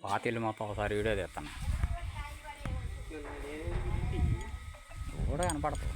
పాత ఇల్లు మొత్తం ఒకసారి వీడియో తీస్తాను కూడా కనపడతావు.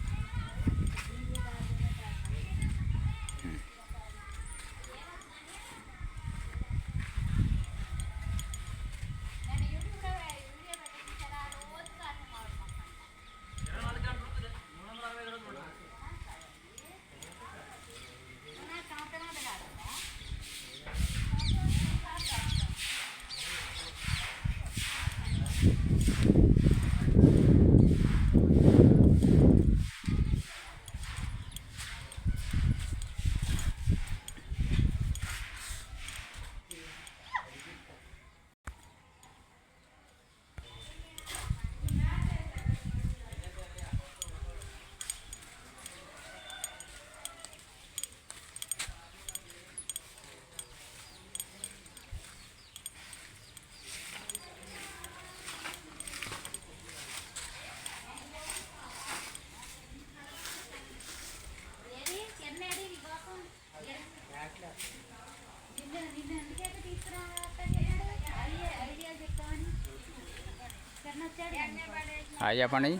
హాయ్ చెప్పండి.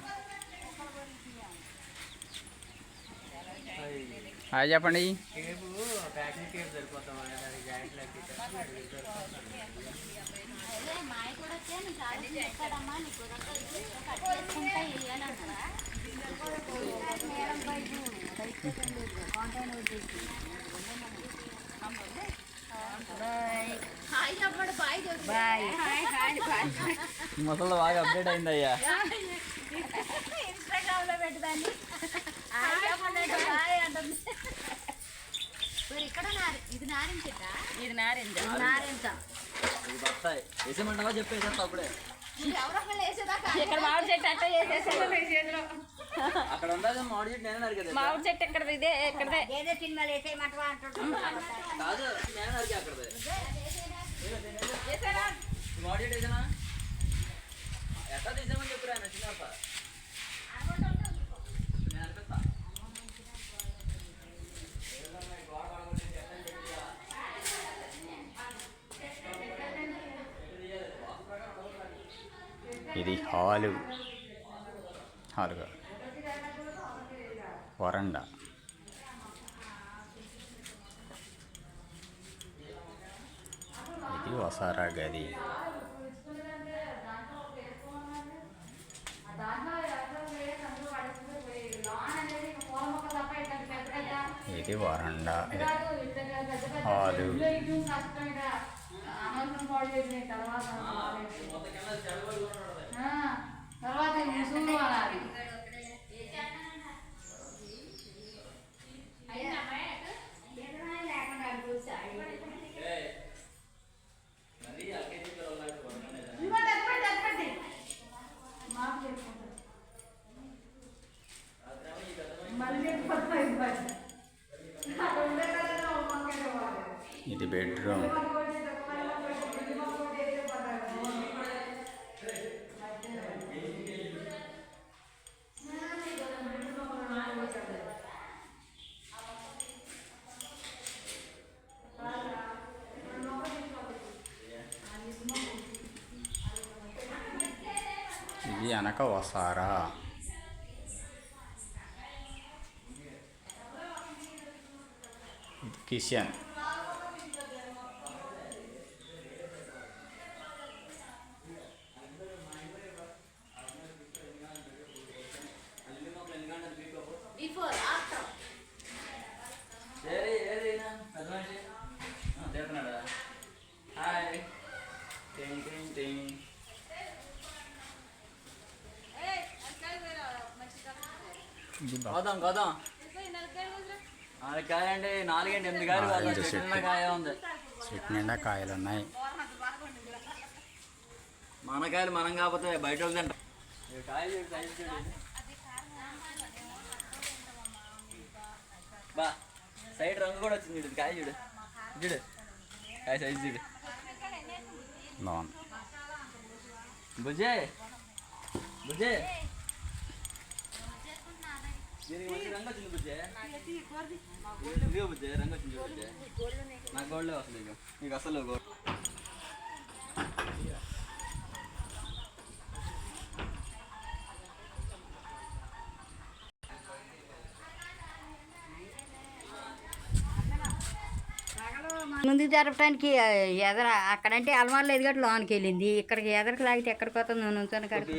హాయ్ చెప్పండి. ముసలు బాగా అప్డేట్ అయిందయ్యా. ఇన్స్టాగ్రామ్ లో పెట్టదాన్ని ఇక్కడ ఇది నారింజ ఇది నారింజ నారింజ వేసేమంటావా చెప్పేసేస్తా అప్పుడే. ఇక్కడ మామిడి చెట్టు అట్ట చేసేసాడు. అక్కడ ఉందా మామిడి చెట్టు? నేనే నరికేది. మామిడి చెట్టు ఇక్కడ ఇదే ఇక్కడదే ఏదో సినిమాలు వేసేయమంటవా అంటుంటా. కాదు నేనే నరికే అక్కడదే. మామిడి చెట్టు వేసానా ఎట్లా తీసామని చెప్పురా ఆయన చిన్నప్ప. నేను అనిపిస్తా ఇది హాలుగా వరండా. ఇది వసారా గది. ఇది వరండా హాలు. ఇది బెడ్రూమ్. ఇది వెనక వసారా. ఇది కిచెన్. గోదాం కాయండి 4 8 కాయలు కాయ ఉంది. చెట్టు నిండా కాయలు ఉన్నాయి. మన కాయలు మనం కాకపోతే బయట వాళ్ళు తింటాం. కాయలు బా సైడ్ రంగు కూడా వచ్చింది. చూడు కాయ చూడు చూడు కాయ సైజు చూడు బాగుంది. బుజ్జే బుజ్జే దీనికి మంచి రంగు వచ్చింది బుజ్జే. ఇదిగో బుజ్జే రంగు వచ్చింది బుజ్జే. నాకు గోల్డ్లే వస్తుంది. నీకు అసలు ముందుకు జరపడానికి ఎదర అక్కడంటే అలమార్లు ఎదిగట్టు లోనికి వెళ్ళింది. ఇక్కడికి ఎదరికి లాగితే ఎక్కడికి పోతుంది నువ్వు నుంచొని కాడికి.